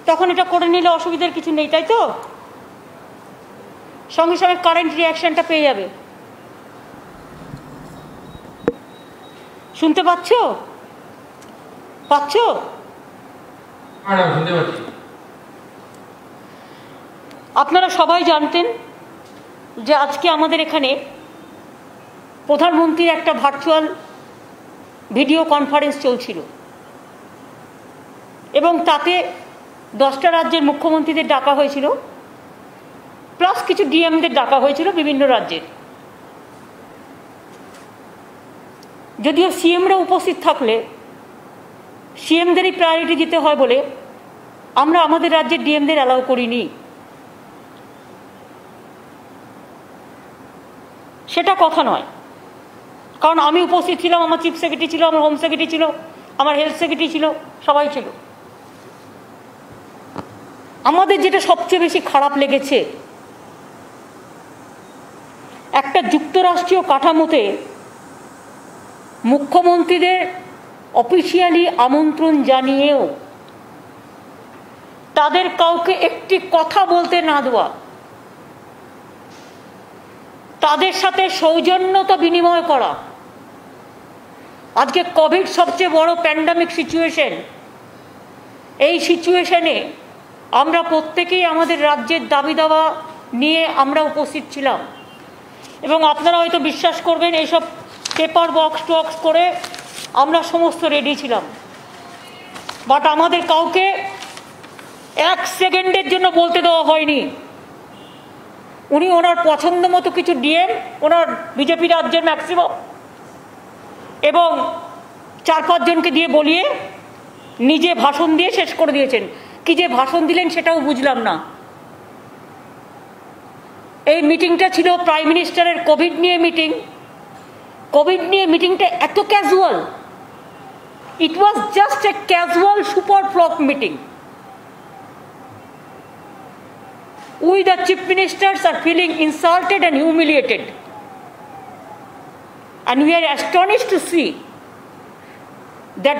তখন এটা করে নিলে অসুবিধার কিছু নেই, তাই তো? সঙ্গে সঙ্গে কারেন্ট রিয়াকশনটা পেয়ে যাবে। শুনতে পাচ্ছ? আপনারা সবাই জানতেন যে আজকে আমাদের এখানে প্রধানমন্ত্রীর একটা ভার্চুয়াল ভিডিও কনফারেন্স চলছিল এবং তাতে 10টা রাজ্যের মুখ্যমন্ত্রীদের ডাকা হয়েছিল, প্লাস কিছু ডিএমদের ডাকা হয়েছিল বিভিন্ন রাজ্যের। যদিও সিএমরা উপস্থিত থাকলে সিএমদেরই প্রায়োরিটি দিতে হয় বলে আমরা আমাদের রাজ্যের ডিএমদের অ্যালাউ করিনি। সেটা কথা নয়, কারণ আমি উপস্থিত ছিলাম, আমার চিফ সেক্রেটারি ছিল, আমার হোম সেক্রেটারি ছিল, আমার হেলথ সেক্রেটারি ছিল, সবাই ছিল। আমাদের যেটা সবচেয়ে বেশি খারাপ লেগেছে, একটা যুক্তরাষ্ট্রীয় কাঠামোতে মুখ্যমন্ত্রীদের অফিসিয়ালি আমন্ত্রণ জানিয়েও তাদের কাউকে একটি কথা বলতে না দেওয়া, তাদের সাথে সৌজন্যতা বিনিময় করা। আজকে কোভিড সবচেয়ে বড় প্যান্ডামিক সিচুয়েশন, এই সিচুয়েশনে আমরা প্রত্যেকেই আমাদের রাজ্যের দাবি দাওয়া নিয়ে আমরা উপস্থিত ছিলাম এবং আপনারা হয়তো বিশ্বাস করবেন এইসব পেপার বক্স টক্স করে আমরা সমস্ত রেডি ছিলাম। বাট আমাদের কাউকে 1 সেকেন্ডের জন্য বলতে দেওয়া হয়নি। উনি ওনার পছন্দ মতো কিছু ডিএম, ওনার বিজেপি রাজ্যের ম্যাক্সিমাম এবং 4-5 জনকে দিয়ে বলিয়ে নিজে ভাষণ দিয়ে শেষ করে দিয়েছেন। কি যে ভাষণ দিলেন সেটাও বুঝলাম না। এই মিটিংটা ছিল প্রাইম মিনিস্টারের কোভিড নিয়ে মিটিং। কোভিড নিয়ে মিটিংটা এত casual, it was just a casual super flock meeting. We the chief ministers are feeling insulted and humiliated, and we are astonished to see that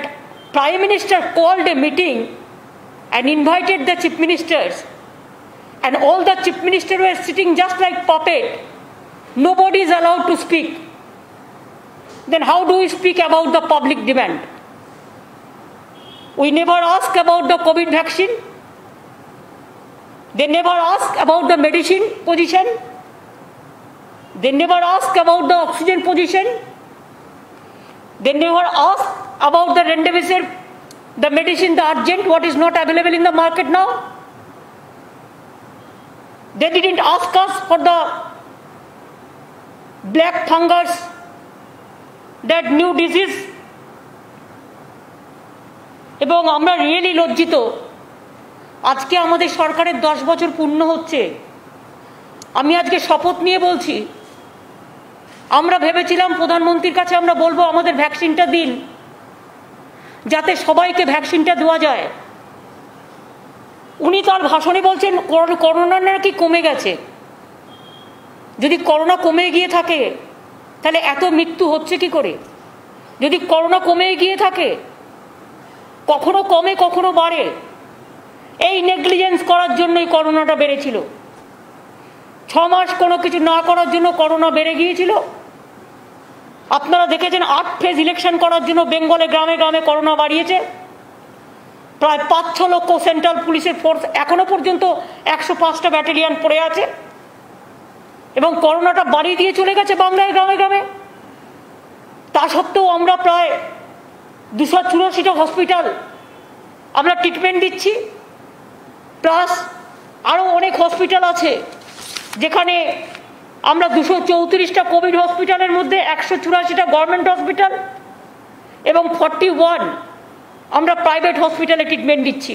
Prime Minister called a meeting and invited the chief ministers, and all the chief ministers were sitting just like puppet. Nobody is allowed to speak. Then how do we speak about the public demand? We never ask about the COVID vaccine. They never ask about the medicine position. They never ask about the oxygen position. They never ask about the remdesivir, the medicine, the urgent, what is not available in the market now. They didn't ask us for the black fungus, that new disease. এবং আমরা really লজ্জিত। আজকে আমাদের সরকারের 10 বছর পূর্ণ হচ্ছে। আমি আজকে শপথ নিয়ে বলছি, আমরা ভেবেছিলাম প্রধানমন্ত্রীর কাছে আমরা বলবো আমাদের ভ্যাকসিনটা দিন, যাতে সবাইকে ভ্যাকসিনটা দেওয়া যায়। উনি তার ভাষণে বলছেন করোনা নাকি কমে গেছে। যদি করোনা কমে গিয়ে থাকে তাহলে এত মৃত্যু হচ্ছে কি করে? যদি করোনা কমে গিয়ে থাকে, কখনো কমে কখনো বাড়ে, এই নেগলিজেন্স করার জন্যই করোনাটা বেড়েছিল। 6 মাস কোনো কিছু না করার জন্য করোনা বেড়ে গিয়েছিল। আপনারা দেখেছেন 8 ফেজ ইলেকশন করার জন্য বেঙ্গলে গ্রামে গ্রামে করোনা বাড়িয়েছে। প্রায় 5-6 লক্ষ সেন্ট্রাল পুলিশের ফোর্স এখনো পর্যন্ত 105টা ব্যাটালিয়ন পড়ে আছে এবং করোনাটা বাড়িয়ে দিয়ে চলে গেছে বাংলায় গ্রামে গ্রামে। তা সত্ত্বেও আমরা প্রায় 284টা হসপিটাল আমরা ট্রিটমেন্ট দিচ্ছি, প্লাস আরও অনেক হসপিটাল আছে যেখানে আমরা 234টা কোভিড হসপিটালের মধ্যে 184টা গভর্নমেন্ট হসপিটাল এবং 41 আমরা প্রাইভেট হসপিটালে ট্রিটমেন্ট দিচ্ছি।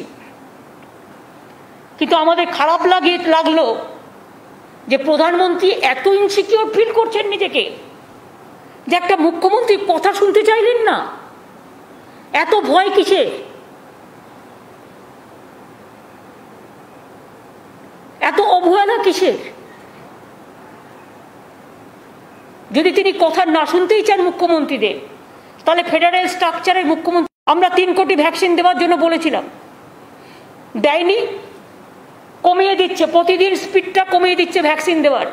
কিন্তু আমাদের খারাপ লাগলো যে প্রধানমন্ত্রী এত ইনসিকিউর ফিল করছেন নিজেকে যে একটা মুখ্যমন্ত্রী কথা শুনতে চাইলেন না। এত ভয় কিসের? এত অবহেলা কিসের? যদি তিনি কথা না শুনতেই চান মুখ্যমন্ত্রীদের, তাহলে ফেডারেল স্ট্রাকচারের মুখ্যমন্ত্রী আমরা 3 কোটি ভ্যাকসিন দেওয়ার জন্য বলেছিলাম। দেয়নি, কমিয়ে দিচ্ছে, প্রতিদিন স্পিডটা কমিয়ে দিচ্ছে ভ্যাকসিন দেওয়ার।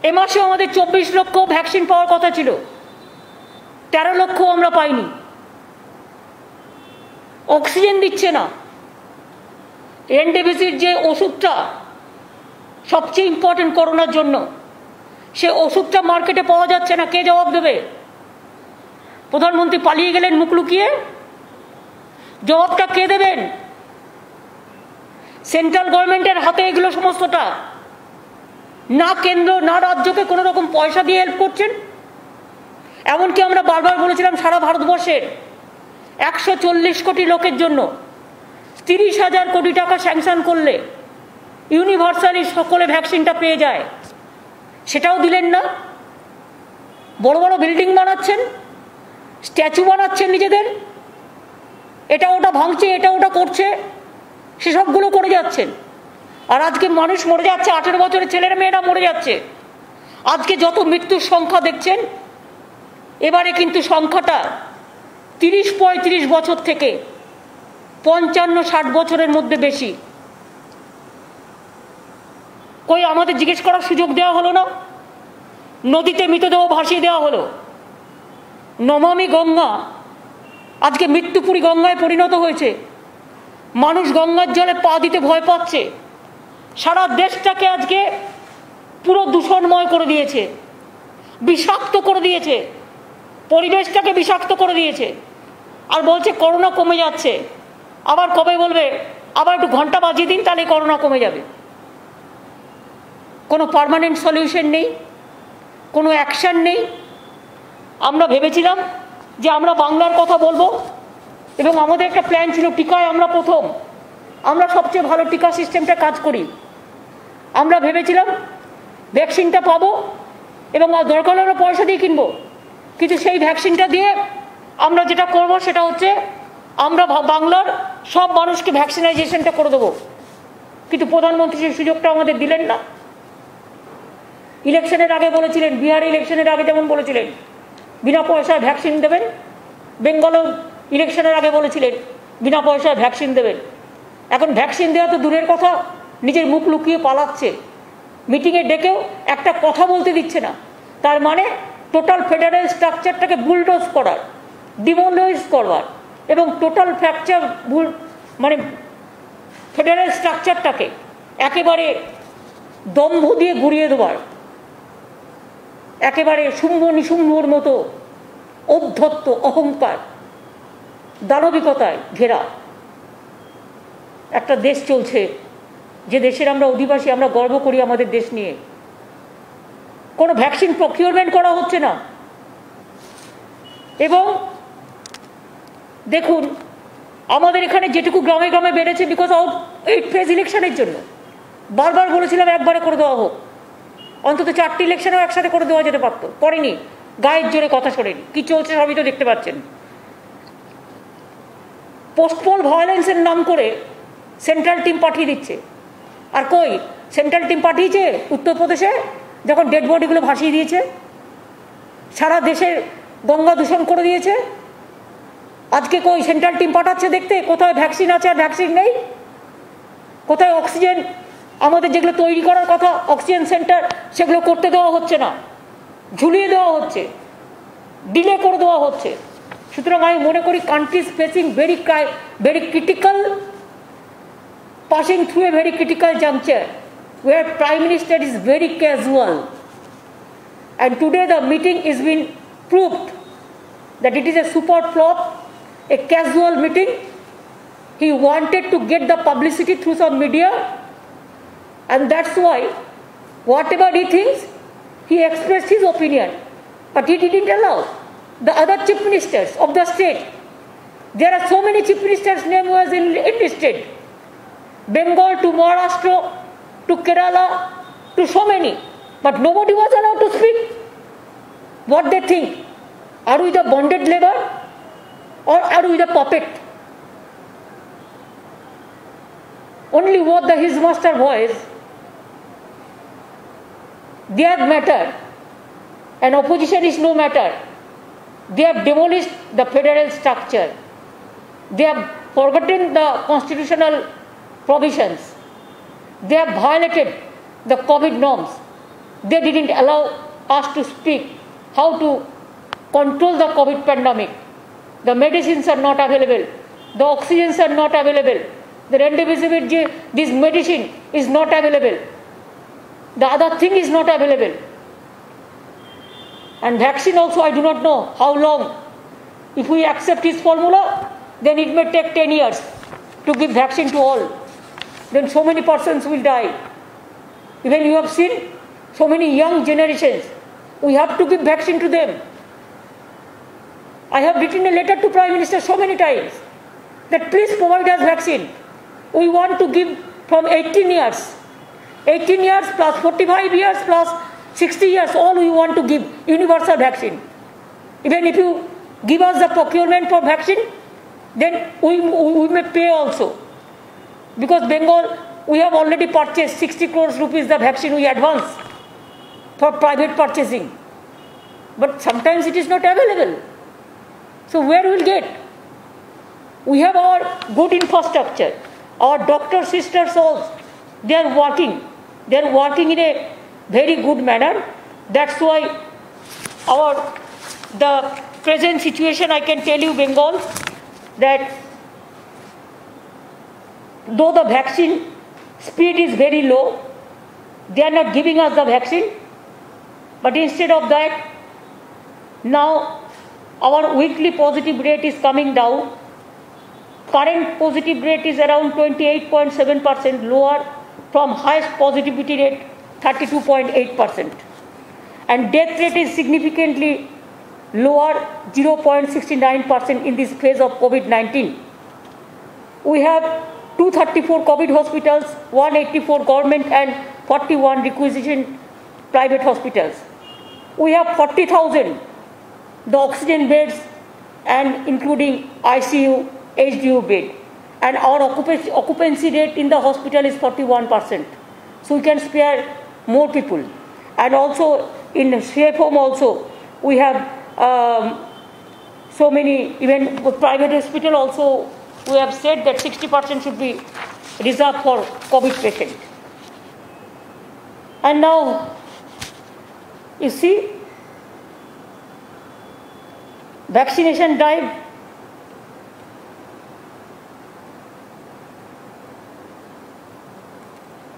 এ মাসেও আমাদের 24 লক্ষ ভ্যাকসিন পাওয়ার কথা ছিল, 13 লক্ষ আমরা পাইনি। অক্সিজেন দিচ্ছে না। রেমডেসিভির যে ওষুধটা সবচেয়ে ইম্পর্টেন্ট করোনার জন্য, সে ওষুধটা মার্কেটে পাওয়া যাচ্ছে না। কে জবাব দেবে? প্রধানমন্ত্রী পালিয়ে গেলেন মুখ লুকিয়ে, জবাবটা কে দেবেন? সেন্ট্রাল গভর্নমেন্টের হাতে এগুলো সমস্তটা। না কেন্দ্র না রাজ্যকে কোনো রকম পয়সা দিয়ে হেল্প করছেন। এমনকি আমরা বারবার বলেছিলাম সারা ভারতবর্ষের 140 কোটি লোকের জন্য 30,000 কোটি টাকা স্যাংশন করলে ইউনিভার্সালি সকলে ভ্যাকসিনটা পেয়ে যায়, সেটাও দিলেন না। বড় বড় বিল্ডিং বানাচ্ছেন, স্ট্যাচু বানাচ্ছেন নিজেদের, এটা ওটা ভাঙছে, এটা ওটা করছে, সেসবগুলো করে যাচ্ছেন। আর আজকে মানুষ মরে যাচ্ছে, 18 বছরের ছেলেরা মেয়েরা মরে যাচ্ছে। আজকে যত মৃত্যুর সংখ্যা দেখছেন, এবারে কিন্তু সংখ্যাটা 30-35 বছর থেকে 55-60 বছরের মধ্যে বেশি। কই আমাদের জিজ্ঞেস করার সুযোগ দেওয়া হলো না? নদীতে মৃতদেহ ভাসিয়ে দেওয়া হলো। নমামি গঙ্গা আজকে মৃত্যুপুরী গঙ্গায় পরিণত হয়েছে। মানুষ গঙ্গার জলে পা দিতে ভয় পাচ্ছে। সারা দেশটাকে আজকে পুরো দূষণময় করে দিয়েছে, বিষাক্ত করে দিয়েছে, পরিবেশটাকে বিষাক্ত করে দিয়েছে। আর বলছে করোনা কমে যাচ্ছে। আবার কবে বলবে আবার একটু ঘন্টা বাজিয়ে দিন, তাহলে করোনা কমে যাবে। কোনো পার্মানেন্ট সলিউশন নেই, কোনো অ্যাকশন নেই। আমরা ভেবেছিলাম যে আমরা বাংলার কথা বলবো এবং আমাদের একটা প্ল্যান ছিল, টিকায় আমরা প্রথম, আমরা সবচেয়ে ভালো টিকা সিস্টেমটা কাজ করি। আমরা ভেবেছিলাম ভ্যাকসিনটা পাবো এবং দরকার হলে পয়সা দিয়ে কিনবো, কিন্তু সেই ভ্যাকসিনটা দিয়ে আমরা যেটা করব সেটা হচ্ছে আমরা বাংলার সব মানুষকে ভ্যাকসিনাইজেশনটা করে দেবো। কিন্তু প্রধানমন্ত্রী সেই সুযোগটা আমাদের দিলেন না। ইলেকশনের আগে বলেছিলেন, বিহার ইলেকশনের আগে যেমন বলেছিলেন বিনা পয়সায় ভ্যাকসিন দেবেন, বেঙ্গলও ইলেকশনের আগে বলেছিলেন বিনা পয়সায় ভ্যাকসিন দেবেন। এখন ভ্যাকসিন দেওয়া তো দূরের কথা, নিজের মুখ লুকিয়ে পালাচ্ছে। মিটিংয়ে ডেকেও একটা কথা বলতে দিচ্ছে না। তার মানে টোটাল ফেডারেল স্ট্রাকচারটাকে বুলডোজ করার, ডিমোলাইজ করবার এবং টোটাল ফ্র্যাকচার মানে ফেডারেল স্ট্রাকচারটাকে একেবারে দম্ভ দিয়ে গুড়িয়ে দেওয়ার, একেবারে শুম্ভ নিশুম্ভর মতো ঔদ্ধত্য, অহংকার, দানবিকতায় ঘেরা একটা দেশ চলছে, যে দেশের আমরা অধিবাসী। আমরা গর্ব করি আমাদের দেশ নিয়ে। কোনো ভ্যাকসিন প্রকিউরমেন্ট করা হচ্ছে না। এবং দেখুন আমাদের এখানে যেটুকু গ্রামে গ্রামে বেড়েছে বিকজ অফ 8 ফেজ ইলেকশনের জন্য। বারবার বলেছিলাম একবারে করে দেওয়া হোক, অন্তত 4টি ইলেকশনেও একসাথে করে দেওয়া যেতে পারতো, করেনি। গায়ের জোরে কথা শোনেনি। কি চলছে সবই তো দেখতে পাচ্ছেন। পোস্টপোল ভায়োলেন্সের নাম করে সেন্ট্রাল টিম পাঠিয়ে দিচ্ছে। আর কই সেন্ট্রাল টিম পাঠিয়েছে উত্তরপ্রদেশে, যখন ডেড বডিগুলো ভাসিয়ে দিয়েছে, সারা দেশের গঙ্গা দূষণ করে দিয়েছে। আজকে কই সেন্ট্রাল টিম পাঠাচ্ছে দেখতে কোথায় ভ্যাকসিন আছে আর ভ্যাকসিন নেই, কোথায় অক্সিজেন আমাদের যেগুলো তৈরি করার কথা অক্সিজেন সেন্টার, সেগুলো করতে দেওয়া হচ্ছে না, ঝুলিয়ে দেওয়া হচ্ছে, ডিলে করে দেওয়া হচ্ছে। সুতরাং আমি মনে করি countries facing very critical, passing through a very critical juncture where Prime Minister is very casual, and today the meeting is been proved that it is a super flop, a casual meeting. He wanted to get the publicity through some media, and that's why whatever he thinks, he expressed his opinion, but he didn't allow the other chief ministers of the state. There are so many chief ministers' name was enlisted, Bengal to Maharashtra to Kerala to so many, but nobody was allowed to speak what they think. Are we the bonded labor or are we the puppet? Only what the his master voice, their matter, and opposition is no matter. They have demolished the federal structure. They have forgotten the constitutional provisions. They have violated the COVID norms. They didn't allow us to speak how to control the COVID pandemic. The medicines are not available. The oxygens are not available. The remdesivir, this medicine is not available. The other thing is not available. And vaccine also, I do not know how long. If we accept his formula, then it may take 10 years to give vaccine to all. Then so many persons will die. Even you have seen so many young generations. We have to give vaccine to them. I have written a letter to Prime Minister so many times that please provide us vaccine. We want to give from 18 years. 18 years plus 45 years plus 60 years, all we want to give universal vaccine. Even if you give us the procurement for vaccine, then we may pay also. Because Bengal, we have already purchased 60 crores rupees the vaccine we advance for private purchasing. But sometimes it is not available. So where will get? We have our good infrastructure. Our doctor sisters also, they are working. They are working in a very good manner. That's why the present situation, I can tell you, Bengal, that though the vaccine speed is very low, they are not giving us the vaccine. But instead of that, now our weekly positive rate is coming down. Current positive rate is around 28.7%, lower from highest positivity rate 32.8%. And death rate is significantly lower, 0.69% in this phase of COVID-19. We have 234 COVID hospitals, 184 government and 41 requisition private hospitals. We have 40,000 the oxygen beds and including ICU, HDU bed. And our occupancy rate in the hospital is 41%. So we can spare more people. And also in safe home also, we have so many, even with private hospital also, we have said that 60% should be reserved for COVID patient. And now, you see, vaccination drive.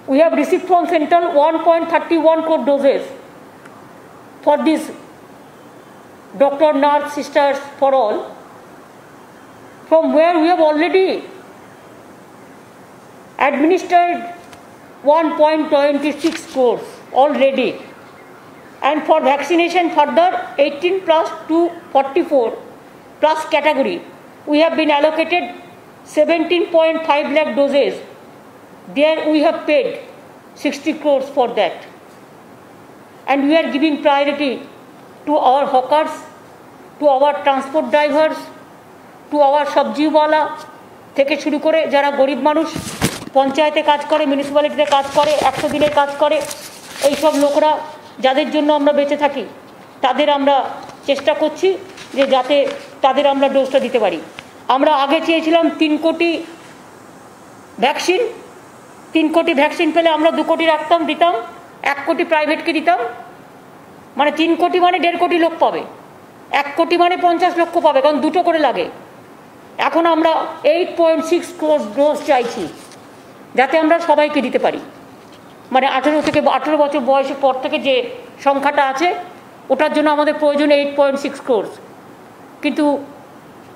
We have received from Central 1.31 crore doses for this doctor, nurse, sisters, for all, from where we have already administered 1.26 crores already. And for vaccination further 18 plus to 44 plus category, we have been allocated 17.5 lakh doses. There we have paid 60 crores for that. And we are giving priority to our hawkers, to our transport drivers, to our sabjiwala, থেকে শুরু করে যারা গরিব মানুষ পঞ্চায়েতে কাজ করে, মিউনিসিপ্যালিটিতে কাজ করে, 100 দিনের কাজ করে, এই সব লোকরা যাদের জন্য আমরা বেঁচে থাকি, তাদের আমরা চেষ্টা করছি যে যাতে তাদের আমরা ডোজটা দিতে পারি। আমরা আগে চেয়েছিলাম 3 কোটি ভ্যাকসিন, 3 কোটি ভ্যাকসিন পেলে আমরা 2 কোটি রাখতাম, দিতাম, 1 কোটি প্রাইভেটকে দিতাম, মানে 3 কোটি মানে 1.5 কোটি লোক পাবে, 1 কোটি মানে 50 লক্ষ পাবে, কারণ দুটো করে লাগে। এখন আমরা 8.6 ক্রোর ডোজ চাইছি যাতে আমরা সবাইকে দিতে পারি। মানে 18 বছর বয়সের পর থেকে যে সংখ্যাটা আছে ওটার জন্য আমাদের প্রয়োজন 8.6 ক্রোর, কিন্তু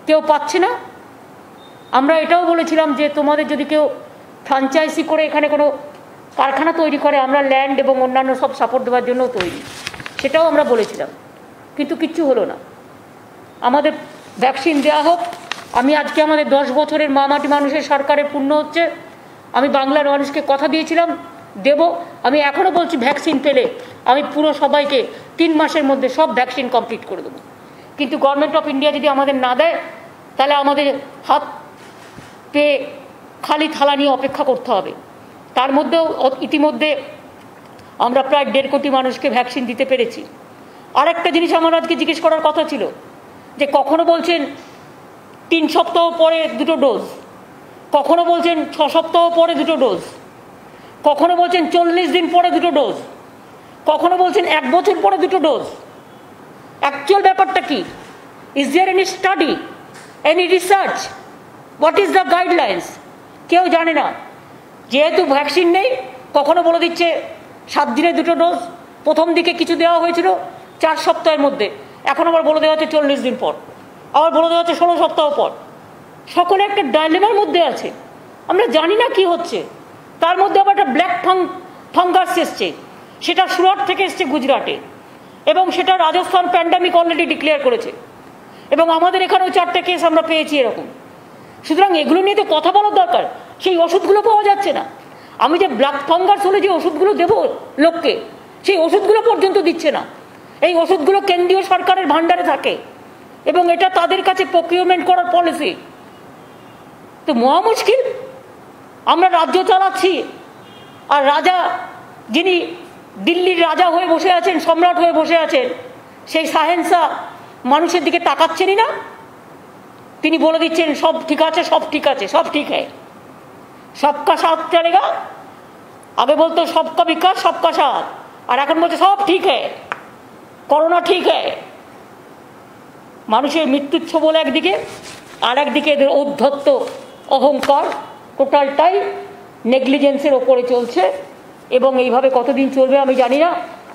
কেউ পাচ্ছে না। আমরা এটাও বলেছিলাম যে তোমাদের যদি কেউ ফ্র্যাঞ্চাইজি করে এখানে কোনো কারখানা তৈরি করে, আমরা ল্যান্ড এবং অন্যান্য সব সাপোর্ট দেওয়ার জন্য তৈরি, সেটাও আমরা বলেছিলাম, কিন্তু কিচ্ছু হলো না। আমাদের ভ্যাকসিন দেওয়া হোক। আমি আজকে আমাদের 10 বছরের মামাটি মানুষের সরকারের পূর্ণ হচ্ছে। আমি বাংলার মানুষকে কথা দিয়েছিলাম দেব, আমি এখনও বলছি ভ্যাকসিন পেলে আমি পুরো সবাইকে 3 মাসের মধ্যে সব ভ্যাকসিন কমপ্লিট করে দেবো। কিন্তু গভর্নমেন্ট অফ ইন্ডিয়া যদি আমাদের না দেয় তাহলে আমাদের হাত পেয়ে খালি থালা নিয়ে অপেক্ষা করতে হবে। তার মধ্যেও ইতিমধ্যে আমরা প্রায় 1.5 কোটি মানুষকে ভ্যাকসিন দিতে পেরেছি। আরেকটা জিনিস আমার আজকে জিজ্ঞেস করার কথা ছিল যে কখনো বলছেন 3 সপ্তাহ পরে 2টো ডোজ, কখনো বলছেন 6 সপ্তাহ পরে 2টো ডোজ, কখনো বলছেন 40 দিন পরে 2টো ডোজ, কখনো বলছেন 1 বছর পরে 2টো ডোজ। অ্যাকচুয়াল ব্যাপারটা কি? Is there any study, any research? What is the guidelines? কেউ জানে না। যেহেতু ভ্যাকসিন নেই, কখনো বলে দিচ্ছে 7 দিনে 2টো ডোজ, প্রথম দিকে কিছু দেওয়া হয়েছিল 4 সপ্তাহের মধ্যে, এখন আবার বলে দেওয়া হচ্ছে 40 দিন পর, আবার বলে দেওয়া হচ্ছে 16 সপ্তাহ পর। সকলে একটা ডাইলেমার মধ্যে আছে, আমরা জানি না কি হচ্ছে। তার মধ্যে আবার একটা ব্ল্যাক ফাঙ্গাস এসছে, সেটা সুরাট থেকে এসছে গুজরাটে, এবং সেটা রাজস্থান প্যান্ডামিক অলরেডি ডিক্লেয়ার করেছে, এবং আমাদের এখানেও 4টে কেস আমরা পেয়েছি এরকম। সুতরাং এগুলো নিয়ে তো কথা বলার দরকার। সেই ওষুধগুলো পাওয়া যাচ্ছে না। আমি যে ব্ল্যাক ফাঙ্গাস হলে যে ওষুধগুলো দেবো লোককে, সেই ওষুধগুলো পর্যন্ত দিচ্ছে না। এই ওষুধগুলো কেন্দ্রীয় সরকারের ভাণ্ডারে থাকে এবং এটা তাদের কাছে প্রকিউরমেন্ট করার পলিসি। তো মহা মুশকিল। আমরা রাজ্য চালাচ্ছি, আর রাজা, যিনি দিল্লির রাজা হয়ে বসে আছেন, সম্রাট হয়ে বসে আছেন, সেই শাহেনশাহ মানুষের দিকে তাকাচ্ছেনই না। তিনি বলে দিচ্ছেন সব ঠিক আছে, সব ঠিক আছে, সব ঠিক হ্যায়, সবকা সাথ চলেগা। আগে বলতো সবকা বিকাশ সবকা সাথ, আর এখন বলছে সব ঠিক হ্যায়, করোনা ঠিক হ্যায়। মানুষের মৃত্যুর ছবল একদিকে, আর একদিকে এদের ঔদ্ধত্য, অহংকার, টোটালটাই নেগলিজেন্সের ওপরে চলছে। এবং এইভাবে কতদিন চলবে আমি জানি না,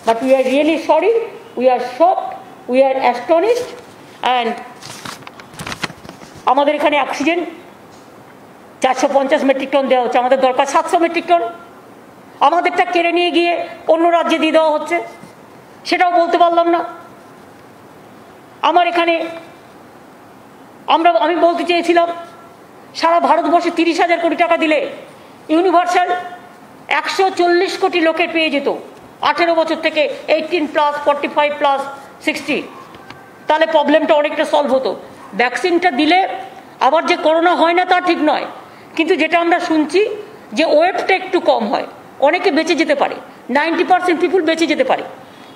but we are really sorry, we are shocked, we are astonished. And আমাদের এখানে অক্সিজেন 450 মেট্রিক টন দেওয়া হচ্ছে, আমাদের দরকার 700 মেট্রিক টন। আমাদেরটা কেড়ে নিয়ে গিয়ে অন্য রাজ্যে দিয়ে দেওয়া হচ্ছে, সেটাও বলতে পারলাম না। আমার এখানে আমি বলতে চেয়েছিলাম, সারা ভারতবর্ষে 30,000 কোটি টাকা দিলে ইউনিভার্সাল 140 কোটি লোকের পেয়ে যেত, 18 বছর থেকে 18+, 45+, 60। তাহলে প্রবলেমটা অনেকটা সলভ হতো। ভ্যাকসিনটা দিলে আবার যে করোনা হয় না তা ঠিক নয়, কিন্তু যেটা আমরা শুনছি যে ওয়েটটা একটু কম হয়, অনেকে বেঁচে যেতে পারে, 90% পিপুল বেঁচে যেতে পারে।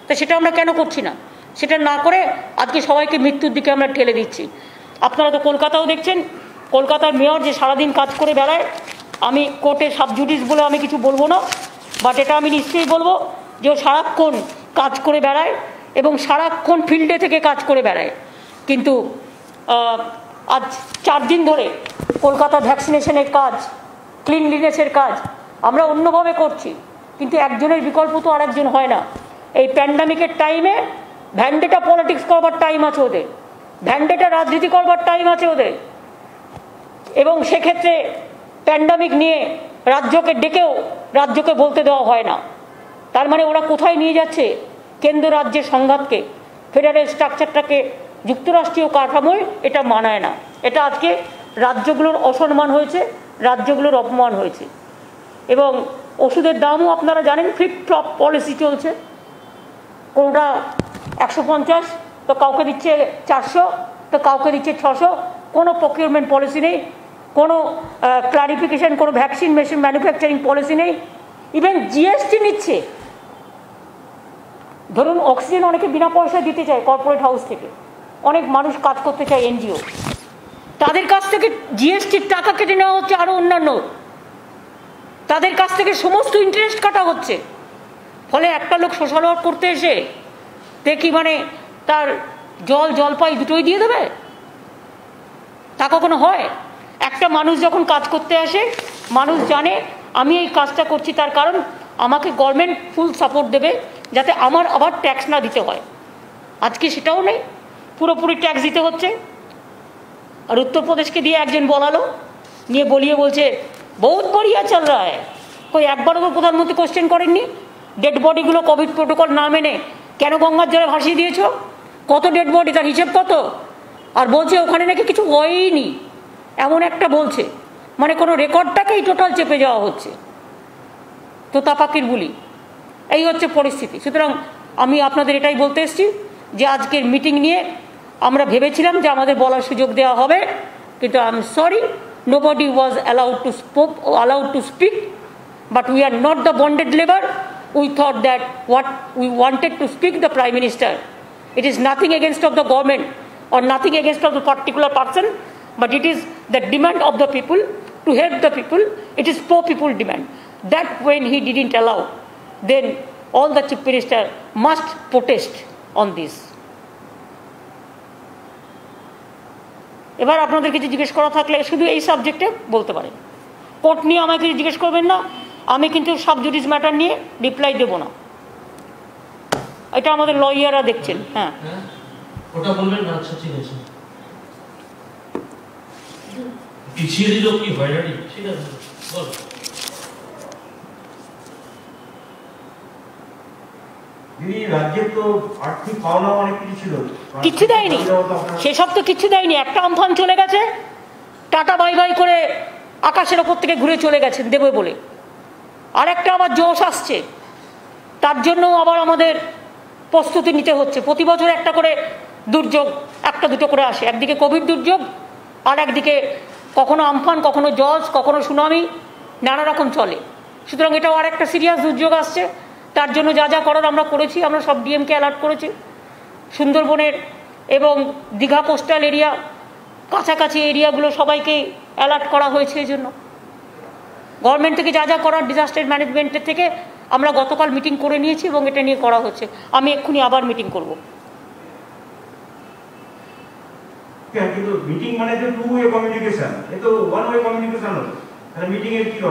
তা সেটা আমরা কেন করছি না? সেটা না করে আজকে সবাইকে মৃত্যুর দিকে আমরা ঠেলে দিচ্ছি। আপনারা তো কলকাতাও দেখছেন, কলকাতার মেয়র যে সারাদিন কাজ করে বেড়ায়। আমি কোর্টে সাবজুডিস বলে আমি কিছু বলবো না, বাট এটা আমি নিশ্চয়ই বলবো যে ও সারাক্ষণ কাজ করে বেড়ায় এবং সারাক্ষণ ফিল্ডে থেকে কাজ করে বেড়ায়। কিন্তু আজ 4 দিন ধরে কলকাতা ভ্যাকসিনেশনের কাজ, ক্লিনলিনেসের কাজ আমরা অন্যভাবে করছি, কিন্তু একজনের বিকল্প তো আরেকজন হয় না। এই প্যান্ডামিকের টাইমে ভ্যান্ডেটা পলিটিক্স করবার টাইম আছে ওদের, ভ্যান্ডেটা রাজনীতি করবার টাইম আছে ওদের। এবং সেক্ষেত্রে প্যান্ডামিক নিয়ে রাজ্যকে ডেকেও রাজ্যকে বলতে দেওয়া হয় না। তার মানে ওরা কোথায় নিয়ে যাচ্ছে কেন্দ্র রাজ্যের সংঘাতকে, ফেডারেল স্ট্রাকচারটাকে, যুক্তরাষ্ট্রীয় কাঠামোয়। এটা মানায় না। এটা আজকে রাজ্যগুলোর অসম্মান হয়েছে, রাজ্যগুলোর অপমান হয়েছে। এবং ওষুধের দামও আপনারা জানেন, ফ্লিপ-ফ্লপ পলিসি চলছে। কোনটা 150 তো কাউকে দিচ্ছে 400, তো কাউকে দিচ্ছে 600। কোনো প্রকিউরমেন্ট পলিসি নেই, কোনো ক্লারিফিকেশন, কোনো ভ্যাকসিন মেশিন ম্যানুফ্যাকচারিং পলিসি নেই। ইভেন জিএসটি নিচ্ছে। ধরুন অক্সিজেন অনেকে বিনা পয়সায় দিতে চায় কর্পোরেট হাউস থেকে, অনেক মানুষ কাজ করতে চায় এনজিও, তাদের কাছ থেকে জিএসটির টাকা কেটে নেওয়া হচ্ছে, আরও অন্যান্য তাদের কাছ থেকে সমস্ত ইন্টারেস্ট কাটা হচ্ছে। ফলে একটা লোক সোশ্যাল ওয়ার্ক করতে এসে দেখি মানে তার জলপাই দুটোই দিয়ে দেবে, তা কখনো হয়? একটা মানুষ যখন কাজ করতে আসে, মানুষ জানে আমি এই কাজটা করছি তার কারণ আমাকে গভর্নমেন্ট ফুল সাপোর্ট দেবে, যাতে আমার আবার ট্যাক্স না দিতে হয়। আজকে সেটাও নেই, পুরোপুরি ট্যাক্স দিতে হচ্ছে। আর উত্তরপ্রদেশকে দিয়ে একজন বলালো, নিয়ে বলিয়ে বলছে বহুত বড়িয়া চল রা হ্যায়। কই একবারও তো প্রধানমন্ত্রী কোশ্চেন করেননি? ডেড বডিগুলো কোভিড প্রোটোকল না মেনে কেন গঙ্গার জলে ভাসিয়ে দিয়েছ? কত ডেড বডি, তার হিসেব কত? আর বলছে ওখানে নাকি কিছু হয়ইনি, এমন একটা বলছে। মানে কোনো রেকর্ডটাকেই টোটাল চেপে যাওয়া হচ্ছে, তোতা পাখির বুলি। এই হচ্ছে পরিস্থিতি। সুতরাং আমি আপনাদের এটাই বলতে এসেছি যে আজকের মিটিং নিয়ে আমরা ভেবেছিলাম যে আমাদের বলার সুযোগ দেওয়া হবে, কিন্তু I am sorry, nobody was allowed to speak, but we are not the bonded labor. We thought that what we wanted to speak the Prime Minister. It is nothing against of the government or nothing against of the particular person, but it is the demand of the people to help the people. It is poor people demand. That when he didn't allow, then all the chief minister must protest on this. এবার আপনাদের কিছু জিজ্ঞেস করা থাকলে শুধু এই সাবজেক্টে বলতে পারেন। কোর্ট নিয়ে আমাকে কিছু জিজ্ঞেস করবেন না, আমি কিন্তু সাব জুডিস ম্যাটার নিয়ে রিপ্লাই দেব না। এটা আমাদের লয়াররা দেখছেন। হ্যাঁ, ওটা বলবেন না। আচ্ছা ঠিক আছে, পিছিয়ে দিল কি হয়রানি? ঠিক আছে, বল। রাজ্যে তো আর্থিক পাওনা অনেক কিছু ছিল, কিচ্ছু দেয়নি, সেসব তো কিচ্ছু দেয়নি। একটা আমফান চলে গেছে, টাটা বাই বাই করে আকাশের ওপর থেকে ঘুরে চলে গেছেন দেবে বলে। আরেকটা আবার জোশ আসছে, তার জন্য আবার আমাদের প্রস্তুতি নিতে হচ্ছে। প্রতি বছর একটা করে দুর্যোগ, একটা দুটো করে আসে। একদিকে কোভিড দুর্যোগ, আর একদিকে কখনো আমফান, কখনো জজ, কখনো সুনামি, নানা রকম চলে। সুতরাং এটাও আর একটা সিরিয়াস দুর্যোগ আসছে। তার জন্য যা যা করার আমরা করেছি, আমরা সব ডিএমকে অ্যালার্ট করেছি। সুন্দরবনের এবং দীঘা কোস্টাল এরিয়া, কাছাকাছি এরিয়াগুলো সবাইকে অ্যালার্ট করা হয়েছে। এই জন্য গভর্নমেন্ট থেকে যা যা করার ডিজাস্টার ম্যানেজমেন্টের থেকে আমরা গতকাল মিটিং করে নিয়েছি এবং এটা নিয়ে করা হচ্ছে। আমি এক্ষুনি আবার মিটিং করব।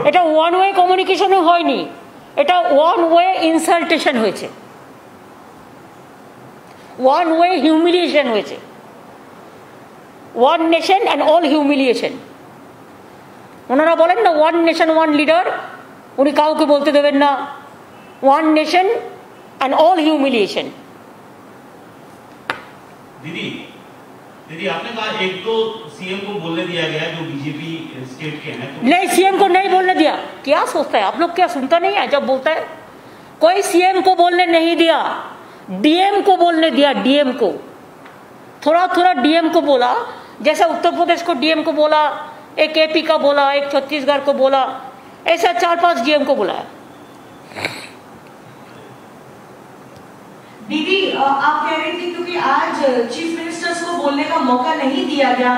এটা ওয়ান ওয়ে কমিউনিকেশনও হয়নি, এটা ওয়ান ওয়ে ইনসাল্টেশন হয়েছে, ওয়ান ওয়ে হিউমিলিয়েশন হয়েছে। One nation and all humiliation. ওনারা বলেন না ওয়ান নেশন ওয়ান লিডার, উনি কাউকে বলতে দেবেন না ওয়ান নেশন অ্যান্ড অল হিউमिलिएशन। दीदी आपने कहा एक तो सीएम को बोलने दिया गया जो बीजेपी स्टेट के हैं, तो नहीं, सीएम को नहीं बोलने दिया। क्या सोचता है आप लोग, क्या सुनता नहीं है जब बोलता है? कोई सीएम को बोलने नहीं दिया, डीएम को बोलने दिया। डीएम को थोड़ा थोड़ा डीएम को बोला, जैसा उत्तर प्रदेश को डीएम को बोला, एक एपी का बोला, एक छत्तीसगढ़ को बोला, ऐसा 4-5 डीएम को बुलाया। दीदी आप कह रही थी क्योंकि आज चीफ मिनिस्टर्स को बोलने का मौका नहीं दिया गया,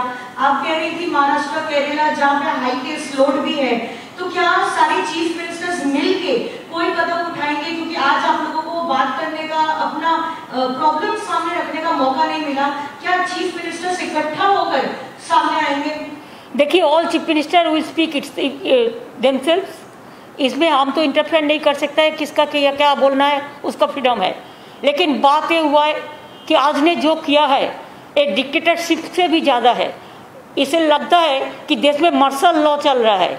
आप कह रही थी महाराष्ट्र केरला जहाँ पे हाई केस लोड भी है, तो क्या सारे चीफ मिनिस्टर्स मिलके कोई कदम उठाएंगे? क्योंकि आज आप लोगों को बात करने का, अपना प्रॉब्लम सामने रखने का मौका नहीं मिला, क्या चीफ मिनिस्टर्स इकट्ठा होकर सामने आएंगे? देखिए, all chief minister will speak it's themselves. इसमें हम तो इंटरफेयर नहीं कर सकते हैं, किसका क्या बोलना है उसका फ्रीडम है। लेकिन बात ये हुआ है कि आज ने जो किया है एक डिक्टेटरशिप से भी ज़्यादा है। इसे लगता है कि देश में मार्शल लॉ चल रहा है,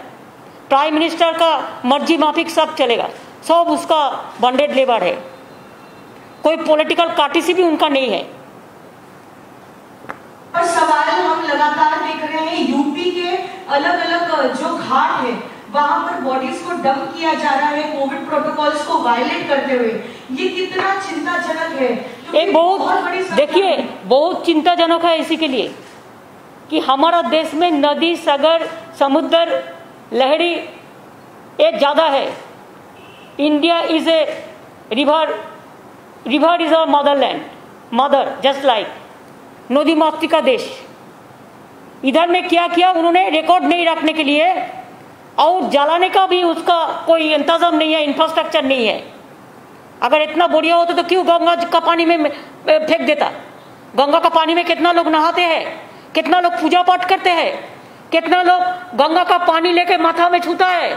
प्राइम मिनिस्टर का मर्जी माफिक सब चलेगा, सब उसका बॉन्डेड लेबर है, कोई पॉलिटिकल कार्टिसी भी उनका नहीं है। और सवाल हम लगातार देख रहे हैं, यूपी के अलग अलग जो घाट है वहां पर बॉडीज को डंप किया जा रहा है कोविड प्रोटोकॉल्स को वायलेट करते हुए। ये कितना चिंताजनक है? ये बहुत, देखिए, बहुत चिंताजनक है इसी के लिए कि हमारा देश में नदी, सागर, समुद्र, लहरी ये ज़्यादा है। India is a river, river is a Motherland, mother just like नदी मातृका देश। इधर में क्या किया उन्होंने रिकॉर्ड नहीं रखने के लिए, और जलाने का भी उसका कोई इंतजाम नहीं है, इंफ्रास्ट्रक्चर नहीं है। अगर इतना बढ़िया होता तो क्यों गंगा का पानी में फेंक देता? गंगा का पानी में कितना लोग नहाते हैं, कितना लोग पूजा पाठ करते हैं, कितना लोग गंगा का पानी लेके माथा में छूता है।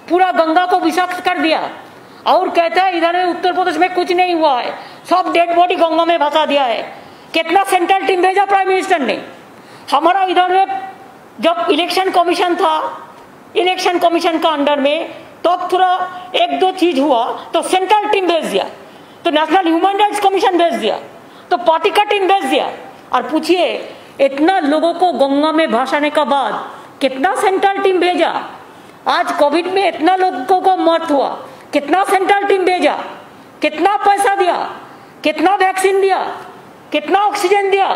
पूरा गंगा को विषाक्त कर दिया और कहता है इधर में उत्तर प्रदेश में कुछ नहीं हुआ है, सब डेड बॉडी गंगा में भसा दिया है। कितना सेंट्रल टीम भेजा प्राइम मिनिस्टर ने? हमारा इधर में जब इलेक्शन कमीशन था, इलेक्शन कमीशन का अंडर में तो थोड़ा एक दो चीज हुआ तो सेंट्रल टीम भेज दिया, तो नेशनल ह्यूमन राइट्स कमीशन भेज दिया, तो पार्टी का टीम भेज दिया। और पूछिए इतना लोगों को गंगा में भासाने का बाद कितना सेंट्रल टीम भेजा? आज कोविड में इतना लोगों को मौत हुआ, कितना सेंट्रल टीम भेजा, कितना पैसा दिया, कितना वैक्सीन दिया, कितना ऑक्सीजन दिया?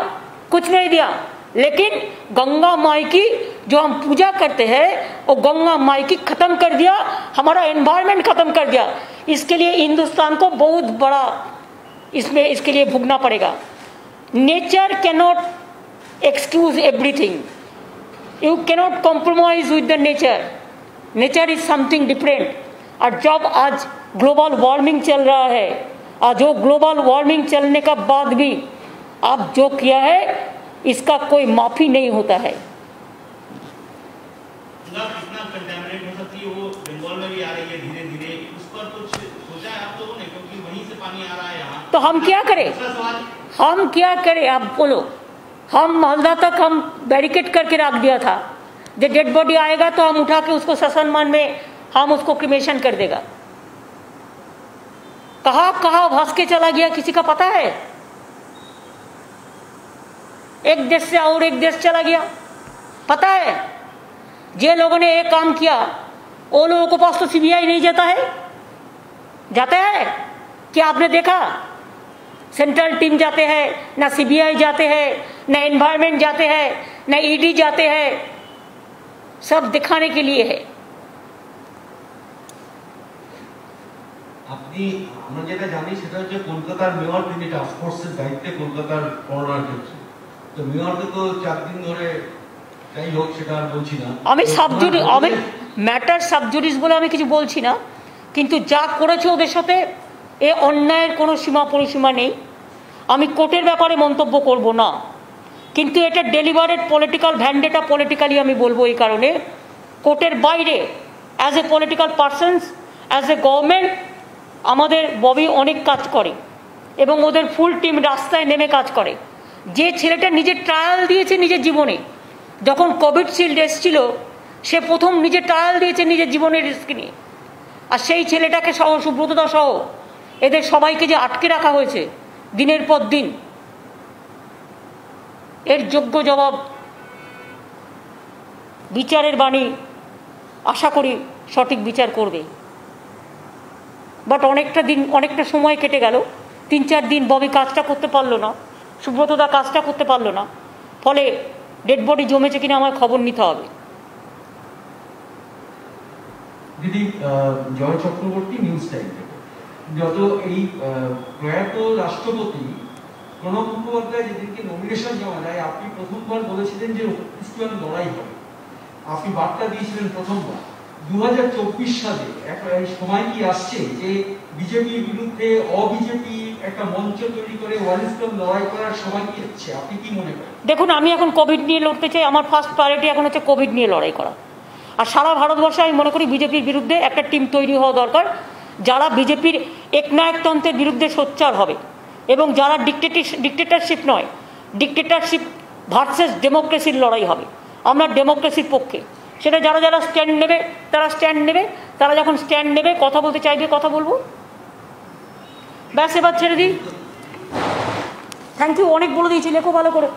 कुछ नहीं दिया। लेकिन गंगा माई की जो हम पूजा करते हैं वो गंगा माई की खत्म कर दिया, हमारा एनवायरनमेंट खत्म कर दिया। इसके लिए हिंदुस्तान को बहुत बड़ा इसमें इसके लिए भुगतना पड़ेगा। Nature can not excuse everything. You cannot compromise with the nature. Nature is something different. और जब आज ग्लोबल वार्मिंग चल रहा है और जो ग्लोबल वार्मिंग चलने का बाद भी आप जो किया है इसका कोई माफी नहीं होता है. कितना कंटामिनेट हो सकती है वो बंगाल में भी आ रही है धीरे धीरे, उस पर कुछ सोचा है आप लोगों ने, क्योंकि वहीं से पानी आ रहा है यहाँ. तो हम क्या करें, हम क्या करें आप बोलो. हम मालदा तक हम बैरिकेड करके रख दिया था. जब डेड बॉडी आएगा तो हम उठा के उसको ससनमान में हम उसको क्रिमेशन कर देगा. कहाँ कहाँ भास के चला गया किसी का पता है. एक देश से और एक देश चला गया पता है. जे लोगों ने एक काम किया वो लोगों के पास तो सीबीआई नहीं जाता है. जाता है क्या आपने देखा. सेंट्रल टीम जाते हैं, ना सीबीआई जाते हैं, ना एनवायरमेंट जाते हैं, ना ईडी जाते हैं. सब दिखाने के लिए है. আপনি আমরা যেটা জানি সেটা হচ্ছে কলকাতার মেয়র তিনি টাস্ক ফোর্সের দায়িত্বে কলকাতার করোনার ক্ষেত্রে. তো মেয়রকে তো 4 দিন ধরে যাই হোক সেটা আর বলছি না. আমি সাবজুরি আমি ম্যাটার সাবজুরিস বলে আমি কিছু বলছি না, কিন্তু যা করেছে ওদের সাথে এ অন্যায়ের কোনো সীমা পরিসীমা নেই. আমি কোর্টের ব্যাপারে মন্তব্য করব না, কিন্তু এটা ডেলিভারেড পলিটিক্যাল ভ্যান্ডেটা পলিটিক্যালি আমি বলবো এই কারণে কোর্টের বাইরে as a political persons as a government আমাদের ববি অনেক কাজ করে এবং ওদের ফুল টিম রাস্তায় নেমে কাজ করে. যে ছেলেটা নিজের ট্রায়াল দিয়েছে নিজের জীবনে, যখন কোভিডশিল্ড এসেছিল সে প্রথম নিজে ট্রায়াল দিয়েছে নিজের জীবনের রিস্ক নিয়ে. আর সেই ছেলেটাকে সহ সুব্রতদা সহ এদের সবাইকে যে আটকে রাখা হয়েছে দিনের পর দিন, এর যোগ্য জবাব বিচারের বাণী আশা করি সঠিক বিচার করবে. বাট অনেকটা সময় কেটে গেল. 3-4 দিন ববি কাজটা করতে পারলো না, সুব্রতদা কাজটা করতে পারলো না, ফলে ডেড বডি জমেছে কিনা আমার খবর নিতে হবে. দিদি জয় চক্রবর্তী নিউজ টাইম থেকে যত এই প্রয়াত রাষ্ট্রপতি প্রণব মুখোপাধ্যায় যেদিনকে নমিনেশন জমা দেয় আপনি প্রথমবার বলেছিলেন যে উৎকৃষ্ট লড়াই হবে. আপনি বার্তা দিয়েছিলেন প্রথমবার. 2024 সালে একটা সময় কি আসছে যে বিজেপির বিরুদ্ধে অবিজেপি একটা মঞ্চ তৈরি করে ওয়ারিস্টন লড়াই করার সময় কি হচ্ছে, আপনি কি মনে করেন? দেখুন, আমি এখন কোভিড নিয়ে লড়তে চাই. আমার ফার্স্ট প্রায়োরিটি এখন হচ্ছে কোভিড নিয়ে লড়াই করা. আর সারা ভারতবর্ষে আমি মনে করি বিজেপির বিরুদ্ধে একটা টিম তৈরি হওয়া দরকার যারা বিজেপির একনায়কতন্ত্রের বিরুদ্ধে সোচ্চার হবে এবং যারা ডিক্টেটরশিপ নয়, ডিক্টেটরশিপ ভার্সেস ডেমোক্রেসির লড়াই হবে. আমরা ডেমোক্রেসির পক্ষে. সেটা যারা যারা স্ট্যান্ড নেবে তারা স্ট্যান্ড নেবে, তারা যখন স্ট্যান্ড নেবে কথা বলতে চাইবে কথা বলবো. ব্যাস এবার ছেড়ে দিই. থ্যাংক ইউ, অনেক বলে দিয়েছি, লেখো ভালো করে.